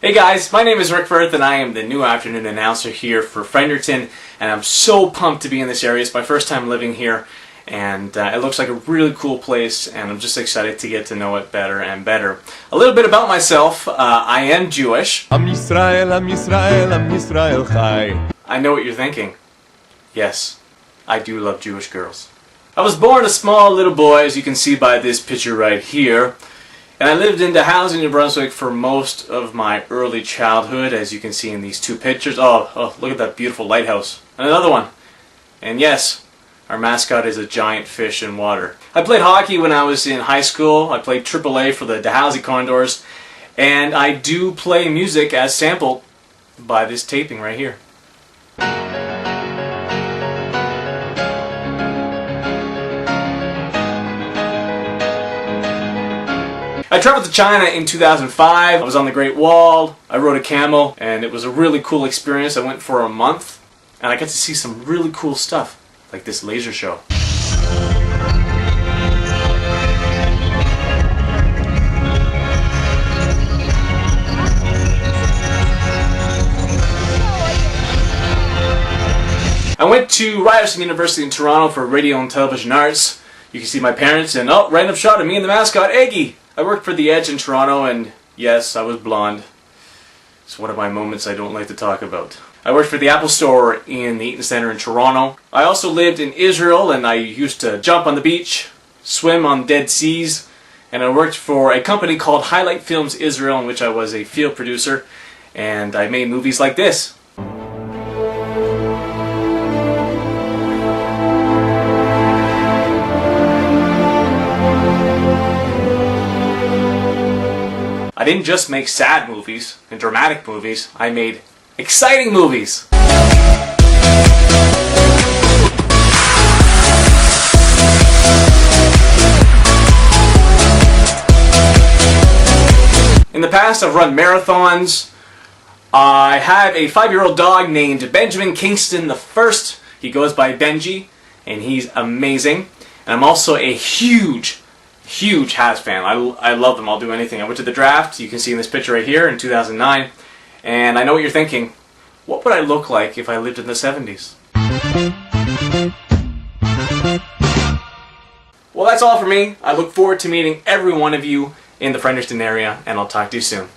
Hey guys, my name is Rick Firth and I am the new afternoon announcer here for Fredericton, and I'm so pumped to be in this area. It's my first time living here and it looks like a really cool place and I'm just excited to get to know it better and better. A little bit about myself, I am Jewish. Am Yisrael, Am Yisrael, Am Yisrael Chai. I know what you're thinking. Yes, I do love Jewish girls. I was born a small little boy, as you can see by this picture right here. And I lived in the housing in New Brunswick for most of my early childhood, as you can see in these two pictures. Oh, look at that beautiful lighthouse. And another one. And yes, our mascot is a giant fish in water. I played hockey when I was in high school. I played AAA for the Dalhousie Condors. And I do play music as sampled by this taping right here. I traveled to China in 2005. I was on the Great Wall, I rode a camel, and it was a really cool experience. I went for a month, and I got to see some really cool stuff, like this laser show. I went to Ryerson University in Toronto for radio and television arts. You can see my parents, and random shot of me and the mascot, Eggie. I worked for The Edge in Toronto, and yes, I was blonde. It's one of my moments I don't like to talk about. I worked for the Apple Store in the Eaton Centre in Toronto. I also lived in Israel, and I used to jump on the beach, swim on dead seas, and I worked for a company called Highlight Films Israel, in which I was a field producer, and I made movies like this. I didn't just make sad movies and dramatic movies, I made exciting movies. In the past I've run marathons. I have a 5-year-old dog named Benjamin Kingston the First. He goes by Benji and he's amazing. And I'm also a huge Habs fan. I love them. I'll do anything. I went to the draft, you can see in this picture right here, in 2009, and I know what you're thinking. What would I look like if I lived in the 70s? Well, that's all for me. I look forward to meeting every one of you in the Fredericton area, and I'll talk to you soon.